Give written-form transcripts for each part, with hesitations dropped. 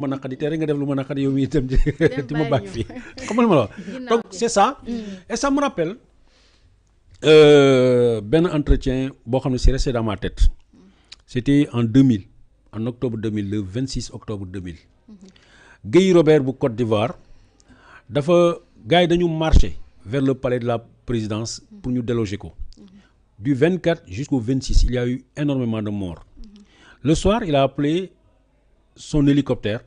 ma naqadi te rek nga def lu ma naqadi yow mi itam di ma bàyyi fii xam nga lu ma la wax donc c'est ça et ça me rappelle benn entretien boo xam ne c'est resté dans ma tête c'était en 2000 en octobre 2000 le 26 octobre 2000 Guèye Robert bu Côte d'Ivoire dafa gars yi dañu marché vers le palais de la présidence pour ñu déloger ko du 24 jusqu'au 26 il y a eu énormément de morts le soir il a appelé son hélicoptère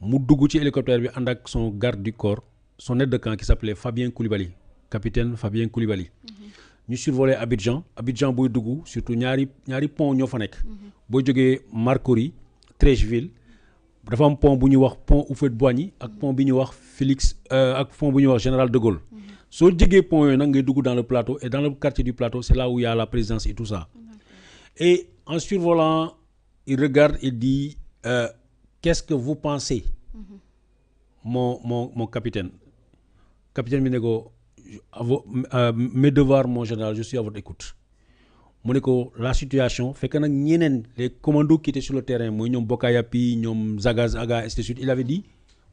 mu dugg ci hélicoptère bi ànd ak son garde du corps son aide de camp qui s'appelait Fabien Coulibaly capitaine Fabien Coulibaly ñu survolé Abidjan buy dugg surtout ñaari pont ñoo fa nekk boo jógee Marcory Treichville dafa am pont bu ñuy wax pont Houphouët-Boigny ak pont bi ñuy wax Félix ak pont bu ñuy wax Général de Gaulle soo jegee pont yooyu nag ngay dugg dans le plateau et dans le quartier du plateau c'est là où il y a la présidence et tout ça et en survolant il regarde et dit qu'est-ce que vous pensez mon capitaine bi ne ko mes devoirs mon général je suis à votre écoute mu ne ko la situation fekk nag ñeneen les commandos qui étaient sur le terrain mooy ñoom Bokayapi ñoom Zagazaga et cetera il avait dit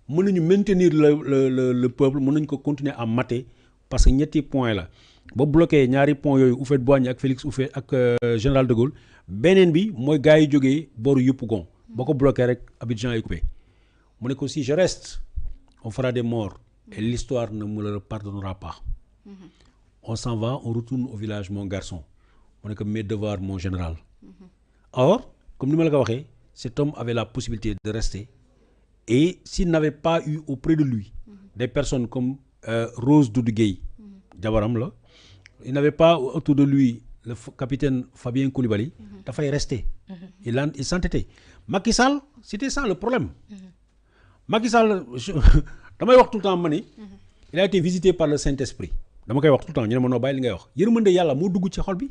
mën nañu maintenir le peuple mën nañu ko continuer à mater parce que ñetti point la ba bloqué ñaari point yooyu Houphouët-Boigny ak Félix Houphouët ak Général de Gaulle beneen bi mooy gars yi jógee booru Yopougon boo ko bloqué rek Abidjan est coupé mu ne ko si je reste on fera des morts et l'histoire ne me le pardonnera pas on s'en va on retourne au village mon garçon mu ne ko mes devoirs mon général or comme ni ma la ko waxee cet homme avait la possibilité de rester et s'il n'avait pas eu auprès de lui des personnes comme Rose Doudou Gueye jabaram la il n'avait pas autour de lui le capitaine Fabien Coulibaly dafay rester il s'entêtait Macky Sall c'était ça le problème Macky Sall damay wax tout le temps ma ni il a été visité par le Saint-Esprit dama koy wax tout le temps ñu ne ma noo bàyyi li ngay wax yërmande yàlla moo dugg ci xol bi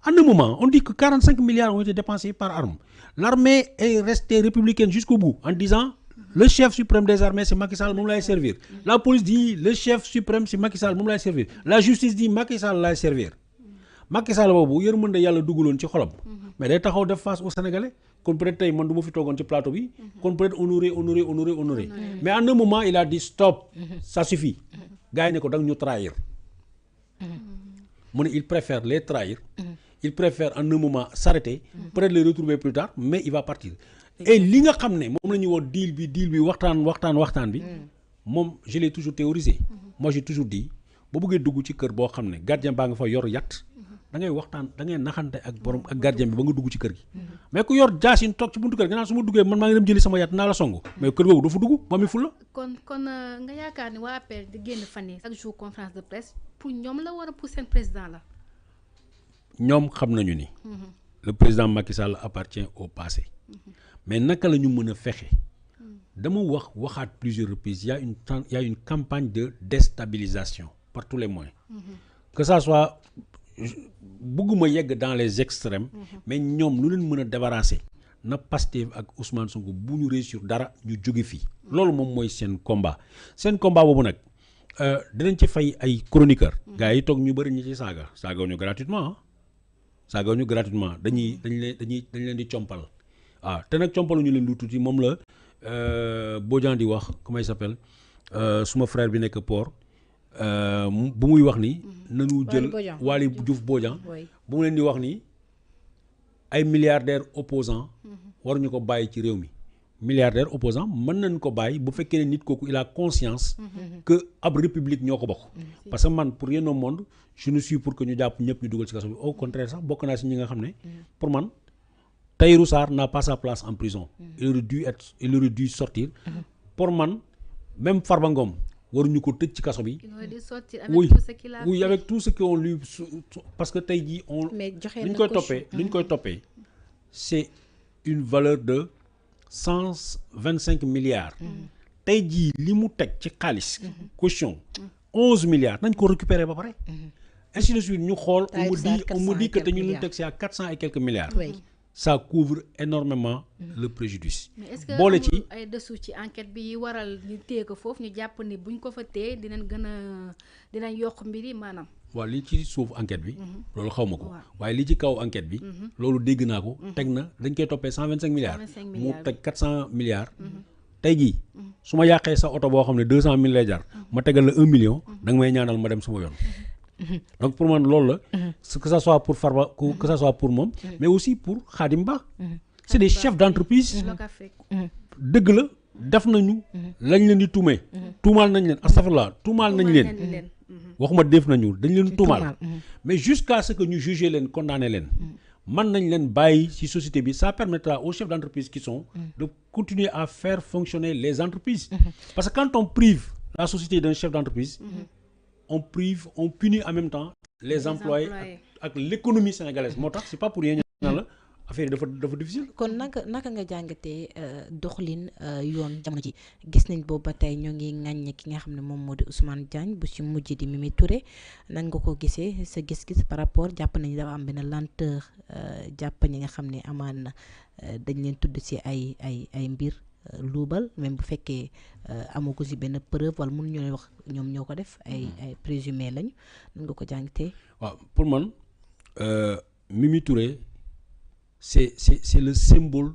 à un moment on dit que 45 milliards ont été dépensés par arme l'armée est restée républicaine jusqu'au bout en disant le chef suprême des armées c'est Macky Sall moom lay servir la police dit le chef suprême c'est Macky Sall moom lay servir la justice dit Macky Sall lay servir Macky Sall boobu yërmande yàlla duggaloon ci xolam mais day taxaw def face aux Sénégalais kon peut-être tey man du ma fi toogoon ci plateau bi kon peut-être honoré mais à un moment il a dit stop ça suffit gars yi ne ko da nga ñu trahir mu ne il préfère les trahir il préfère en un moment s'arrêter peut-être les retrouver plus tard mais il va partir et li nga xam ne moom la ñuy wax deal bi waxtaan bi moom je l'ai toujours théorisé moi j'ai toujours dit boo bëggee dugg ci kër boo xam ne gardien baa nga fa yor yat da ngay waxtaan da ngay naxante ak borom ak gardien bi ba nga dugg ci kër gi mais ku yor jaasin toog ci buntu kër gi naan su ma duggee man maa ngi dem jëli sama yat naa la song mais kër googu dafa dugg ba mi ful la kon nga yaakaar ni waa APR di génn fan yi chaque jour conférence de presse pour ñoom la war a pour seen président la ñoom xam nañu ni le président Macky Sall appartient au passé mais naka la ñu mën a fexe dama waxaat plusieurs reprises il y a une campagne de déstabilisation par tous les moyens que ça soit bëgguma yegg dans les extrêmes mais ñoom lu leen mën a débarrasser na Pastef ak Ousmane Sonko bu ñu réussir dara ñu jóge fii loolu moom mooy seen combat boobu nag dinañ ci fay ay chroniqueurs gars yi toog ñu bëri ñi ci saagawuñu gratuitement dañ leen di compal waaw te nag compalu ñu leen lu tuuti moom la Bodian di wax comment il s'appelle suma frère bi nekk port bu muy wax ni nanu jël Waly Diouf Bodian bu mu leen di wax ni ay milliardaires opposants waruñu ko bàyyi ci réew mi milliardaires opposants mën nañ ko bàyyi bu fekkee ne nit kooku il a conscience que ab république ñoo ko bokk parce que man pour rien au monde je ne suis pour que ñu jàpp ñëpp ñu dugal ci kaso bi au contraire sax bokk naa si ñi nga xam ne pour man Tahirou Sarr n'a pas sa place en prison il aurait dû sortir pour man même Farba Ngom waruñu ko tëj ci kaso bi oui avec tout ce qu'on lui parce que tey jii lu ñu koy toppee c'est une valeur de 125 milliards tey jii li mu teg ci xaalis caution 11 milliards nañ ko récupérer ba pare ainsi de suite ñu xool on me dit que te ñu lu teg c'est à 400 et quelques milliards ça couvre énormément le préjudice. mais est-ce que boole ci ay dessous ci enquête bi waral ñu téye ko foofu ñu jàpp ni buñ ko fa téye dinañ yokk mbir yi maanaam. waaw li ci suuf enquête bi. loolu xaw ma ko. waaye li ci kaw enquête bi. loolu dégg naa ko. teg na dañ koy toppee 125 milliards. mu teg 400 milliards. tey jii su ma yàqee sa oto boo xam ne 200 000 lay jar ma tegal la 1 million da nga may ñaanal ma dem sama yoon. Donc pour man loolu la que ça soit pour Farba que ça soit pour moom mais aussi pour Khadim Ba. C'est des chefs d'entreprise. dëgg la def nañu lañ leen di tuumee. tuumaal nañ leen astafurlah tuumaal nañ leen. waxuma def nañu dañ leen tuumaal. mais jusqu'à ce que ñu juger leen condamné leen. mën nañ leen bàyyi ci société bi ça permettra aux chefs d'entreprise qui sont de continuer à faire fonctionner les entreprises. Parce que quand on prive la société d'un chef d'entreprise. on punit en même temps les employés ak l'économie sénégalaise moo tax c'est pas pour rien ñu naan la affaire yi dafa difficile. kon naka nga jàngatee doxalin yoon jamono ji gis nañ boobu ba tey ñoo ngi ŋàññ ki nga xam ne moom moo di Ousmane Diagne bu ci mujj di Mimi Touré nan nga ko gisee sa gis-gis par rapport jàpp nañu dafa am benn lenteur jàpp ñi nga xam ne amaan na dañ leen tudd ci ay mbir luubal même bu fekkee amoo ko ci benn preuve wala mënu ñoo wax ñoom ñoo ko def ay présumé lañu nan nga ko jàngatee. waaw pour man Mimi Touré c'est le symbole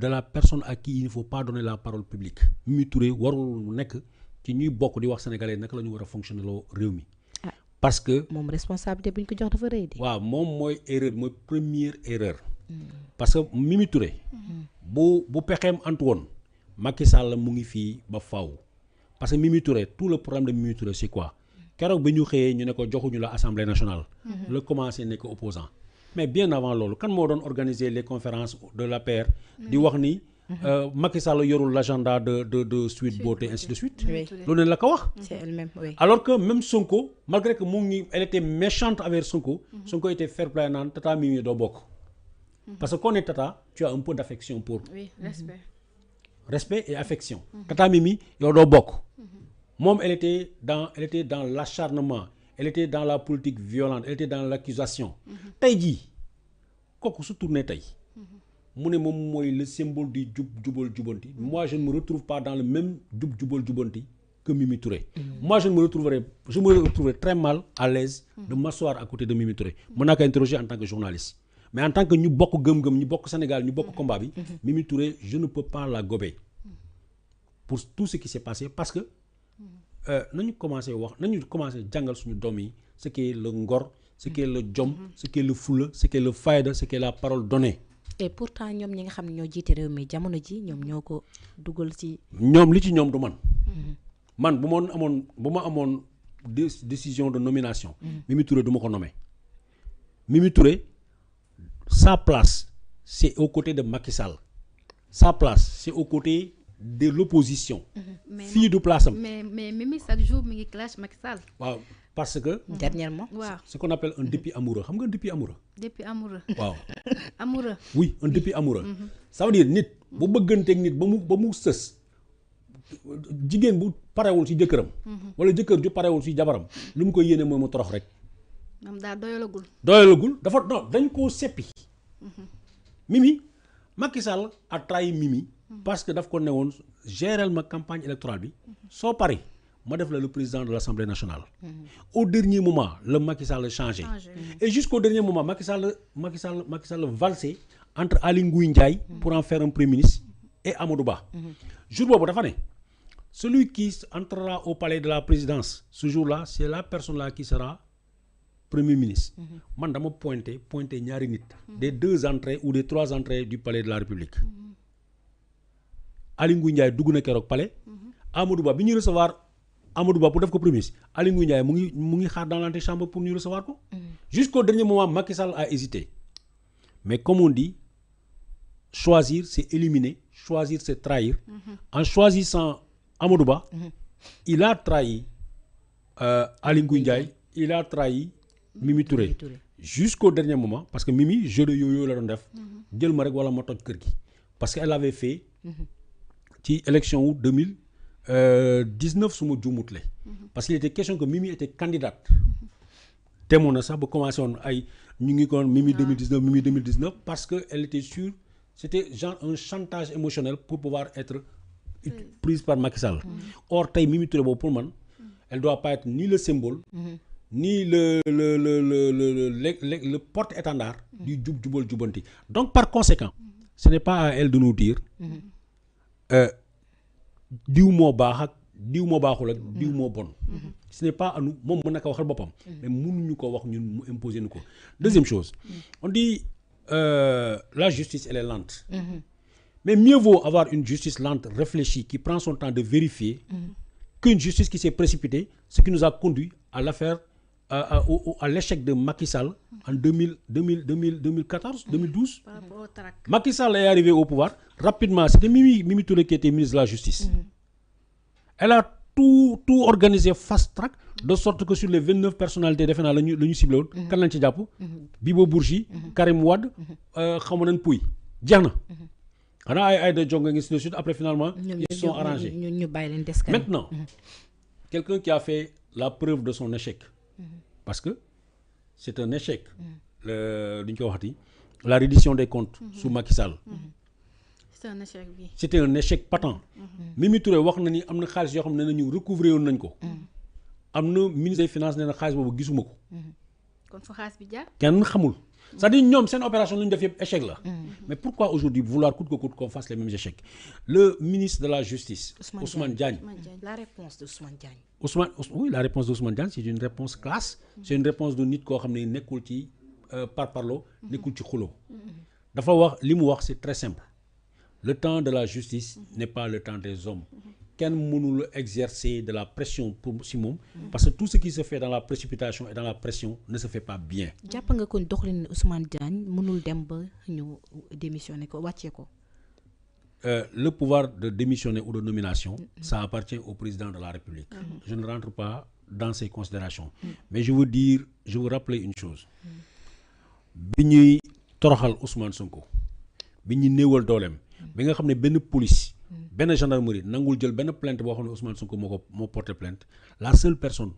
de la personne à qui il ne faut pas donner la parole publique. Mimi Touré warul nekk ci ñuy bokk di wax sénégalais naka la ñu war a fonctionner loo réew mi. parce que moom responsabilité bi ñu ko jox dafa rëy de. waaw moom mooy erreur mooy première erreur. parce que Mimi Touré. bu pexeem antu woon Macky Sall mu ngi fii ba faaw. parce que Mimi Touré tout le problème de Mimi Touré c'est quoi keroog bi ñu xëyee ñu ne ko joxuñu la assemblée nationale. la commencé nekk opposant mais bien avant loolu kan moo doon organiser les conférences de l'APR di wax ni Macky Sall yorul l'agenda de Sweet Beauté ainsi de suite. loolu ne la ko wax. c'est elle-même, oui. Alors que même Sonko malgré que elle était méchante envers Sonko. Sonko était fair play naan tata Mimi doo bokk. Parce que quand on est tata tu as un peu d'affection pour. Oui, respect. Respect et affection. Tata Mimi yow doo bokk. moom elle était dans l'acharnement. Elle était dans la politique violente, elle était dans l'accusation. tey jii kooku su tourné tey mu ne moom mooy le symbole du jubal jubanti. Moi je ne me retrouve pas dans le même jubal jubanti que Mimi Touré. Moi je me retrouverai très mal à l'aise de m'asseoir à côté de Mimi Touré. Mën naa ko interroger en tant que journaliste. Mais en tant que ñu bokk gëm-gëm ñu bokk Sénégal ñu bokk combat bi. Mimi Touré je ne peux pas la gober pour tout ce qui s'est passé parce que. nañu commencé jàngal suñu doom yi ce qu'est le ngor ce qu'est le jom ce qu'est le fulla ce qu'est le fayda ce qu'est la parole donnée. Et pourtant ñoom ñi nga xam ne ñoo jiite réew mi jamono ji ñoom ñoo ko dugal ci. ñoom li ci ñoom du man. man bu ma amoon décision de nomination. Mimi Touré du ma ko nommer. Mimi Touré sa place c'est aux côtés de Macky Sall. Sa place c'est aux côtés de l'opposition. fii du place am. mais Mimi chaque jour mi ngi clash Macky Sall. waaw parce que. dernièrement. waaw ce qu'on appelle un dépit amoureux xam nga un dépit amoureux. dépit amoureux. waaw. amoureux. oui un dépit amoureux. ça veut dire nit bu bëgganteeg nit ba mu sës jigéen bu parewul ci jëkkëram. wala jëkkër ju parewul ci jabaram lu mu koy yéene mooy mu torox rek. moom daal doyalagul. dafa non dañ koo seppi. Mimi Macky Sall a trahi Mimi. parce que daf ko ne woon gérer ma campagne électorale bi soo pare ma def la le président de l'Assemblée nationale. Au dernier moment le Macky Sall changé. Et jusqu'au dernier moment Macky Sall valsé entre Aly Ngouille Ndiaye pour en faire un premier ministre et Amadou Ba. jour boobu dafa ne celui qui entrera au palais de la présidence ce jour-là c'est la personne là qui sera premier ministre. man dama pointé ñaari nit. des 2 entrées ou des 3 entrées du palais de la République. Aly Ngouille Ndiaye dugg na keroog palais. Amadou Ba bi ñuy recevoir Amadou Ba pour def ko premier ministre Aly Ngouille Ndiaye mu ngi xaar dans l'antichambre pour ñu recevoir ko. Jusqu'au dernier moment Macky Sall a hésité. Mais comme on dit choisir c'est éliminer choisir c'est trahir. En choisissant Amadou Ba. il a trahi Aly Ngouille Ndiaye il a trahi Mimi Touré. Jusqu'au dernier moment parce que Mimi jeu de yo-yo la doon def. jël ma rek wala ma toj kër gi. parce que elle avait fait. ci élection wu 2019 su ma juumutlee. parce qu'il était question que Mimi était candidate. demoon na sax ba commencé woon ay ñu ngi kon Mimi 2019 parce que elle était sûre c'était genre un chantage émotionnel pour pouvoir être prise par Macky Sall. Or tey Mimi Touré boobu pour man elle doit pas être ni le symbole. ni le porte-étendard du jubal jubanti. Donc par conséquent ce n'est pas à elle de nous dire diw moo baax ak diw moo baaxul ak diw moo bon. Ce n'est pas à nous moom mën na ko waxal boppam. mais mënuñu ko wax ñun mu imposer ñu ko. Deuxième chose on dit la justice elle est lente. Mais mieux vaut avoir une justice lente, réfléchie, qui prend son temps de vérifier, qu'une justice qui s'est précipitée, ce qui nous a conduit à l'affaire, à l'échec de Macky Sall en 2014, 2012. Macky Sall est arrivé au pouvoir rapidement. C'était Mimi Touré qui était ministre de la Justice. Elle a tout organisé fast track, de sorte que sur les 29 personnalités défendant le ciblé, kan lañ ci jàpp Bibo Bourgi, Karim Wade, Khamonen Pouy, Diana. Après finalement ils se sont arrangés. Maintenant quelqu'un qui a fait la preuve de son échec, parce que c'est un échec, la reddition des comptes sous Macky Sall. C'était un échec patent. Mimi Touré wax na ni am na xaalis yoo xam ne nañu recouvrer woon nañ ko. am na ministre des finances nee na xaalis boobu gisuma ko. kon fa xaalis bi jaar. kenn xamul. C'est-à-dire ñoom seen opération lu ñu def yëpp échec la. Mais pourquoi aujourd'hui vouloir coûte que coûte qu'on fasse les mêmes échecs? Le ministre de la Justice, Ousmane Diagne. La réponse de Ousmane Diagne. Oui, la réponse de Ousmane Diagne, c'est une réponse classe. C'est une réponse de nit koo xam ne nekkul ci par parlo, nekkul ci xulo. Dafa wax li mu wax c'est très simple. Le temps de la justice n'est pas le temps des hommes. Kenn mënul exercer de la pression pour si moom, parce que tout ce qui se fait dans la précipitation et dans la pression ne se fait pas bien. jàpp nga kon doxalin Ousmane Diagne mënul dem ba ñu démissionner ko wàccee ko. Le pouvoir de démissionner ou de nomination, ça appartient au président de la République. Je ne rentre pas dans ces considérations. Mais je veux rappeler une chose. Bi ñuy toroxal Ousmane Sonko, bi ñuy néewal dooleem, bi nga xam ne benn police, benn gendarmerie nangul jël benn plainte boo xam ne Ousmane Sonko moo porté plainte, la seule personne,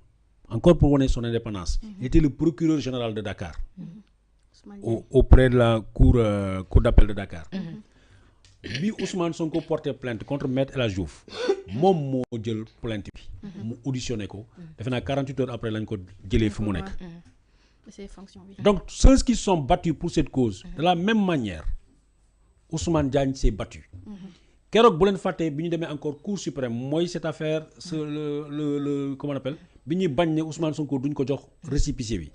encore pour wane son indépendance, était le procureur général de Dakar, auprès de la cour d'appel de Dakar. Bi Ousmane Sonko porté plainte contre Maître El Hadji Diouf, moom moo jël plainte bi, mu auditionné ko, defe naa 48 heures après lañ ko jëlee fi mu nekk. Donc ceux qui sont battus pour cette cause, de la même manière, Ousmane Diagne s'est battu. Keroog bu leen fàttee bi ñu demee encore Cour suprême mooy cette affaire le comment on appelle bi ñuy bañ ne Ousmane Sonko duñ ko jox récépissé bi.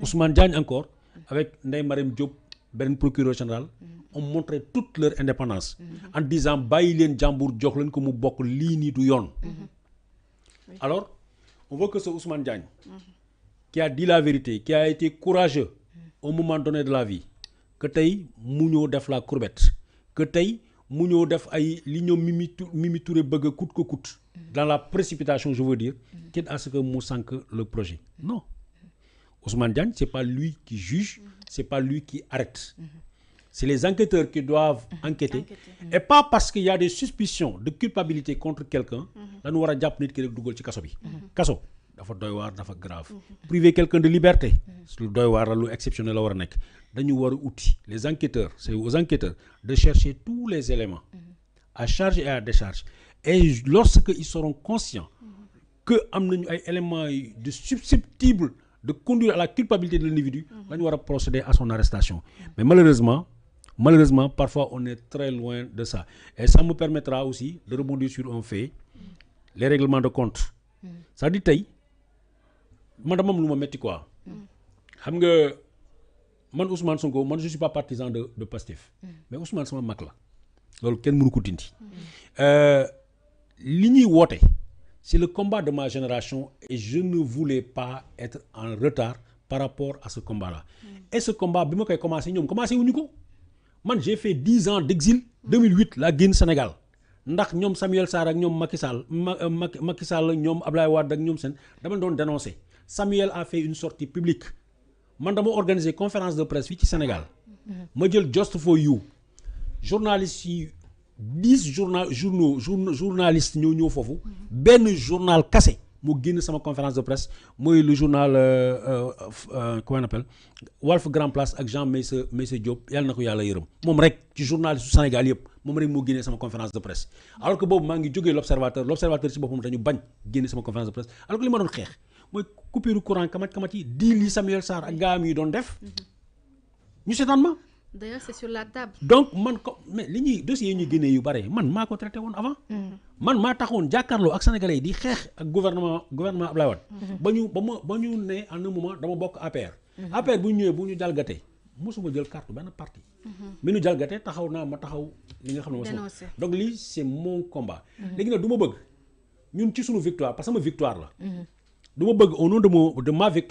Ousmane Diagne encore avec Ndeye Marème Diop beneen procureur général ont montré toute leur indépendance en disant bàyyi leen jàmbur jox leen ko mu bokk lii nii du yoon. Alors on voit que ce Ousmane Diagne qui a dit la vérité, qui a été courageux au moment donné de la vie, que tey mu ñëw def la courbette, que tey mu ñëw def ay li ñoom Mimi Touré bëgg coûte que coûte, dans la précipitation je veux dire, quitte à ce que mu sànk le projet. Non. Ousmane Diagne, c'est pas lui qui juge, c'est pas lui qui arrête. C'est les enquêteurs qui doivent enquêter. Et pas parce qu'il y a des suspicions de culpabilité contre quelqu'un, dañu war a jàpp nit ki rek dugal ci kaso bi. Kaso dafa doy waar dafa grave. Priver quelqu'un de liberté, lu doy waar la lu exceptionnel la war a nekk. Dañu war a outil les enquêteurs, c'est aux enquêteurs de chercher tous les éléments à charge et à décharge. Et lorsque ils seront conscients que am nañu ay éléments de susceptibles de conduire à la culpabilité de l'individu, dañu war a procéder à son arrestation. Mais malheureusement, parfois on est très loin de ça. Et ça me permettra aussi de rebondir sur un fait, les règlements de compte. Ça dit tey man dama am lu ma metti quoi. Xam nga man Ousmane Sonko man je suis pas partisan de Pastef. Mais Ousmane sama mag la. Loolu kenn mënu ko dindi. Li ñuy woote c'est le combat de ma génération et je ne voulais pas être en retard par rapport à ce combat-là. Et ce combat bi ma koy commencé ñoom commencé wuñu ko. Man j'ai fait 10 ans d'exil 2008 laa génn Sénégal ndax ñoom Samuel Sarr ak ñoom Macky Sall ñoom Ablaye Wade ak ñoom seen dama doon dénoncer. Samuel a fait une sortie publique man dama organiser conférence de presse fii ci Sénégal ma jël Just for You journalistes yi 10 journalistes ñoo foofu benn journal kase moo génn sama conférence de presse mooy le journal comment on appelle Walf Grand Place ak Jean Meissa Diop yàlla na ko yàlla yërëm moom rek ci journaliste su Sénégal yëpp moom rek moo génnee sama conférence de presse alors que boobu maa ngi jógee l'observateur ci boppam dañu bañ génne sama conférence de presse alors que li ma doon xeex mooy coupure courant kamat yi di li Samuel Sarr ak gaam yi doon def ñu seetaan ma d'ailleurs c'est sur la table. donc man ko mais li ñuy dossiers yi ñu génnee yu bare man maa ko traité woon avant. man maa taxoon jàkkaarloo ak sénégalais yi di xeex ak gouvernement Abdoulaye Wade. ba ñu ne en un moment dama bokk APR. APR bu ñu ñëwee bu ñu jalgatee mosuma jël carte benn parti. mi ñu jalgatee taxaw naa ma taxaw li nga xam ne mosuma. donc lii c'est mon combat. léegi nag du ma bëgg ñun ci suñu victoire parce que sama victoire la. du ma bëgg au nom de ma victoire.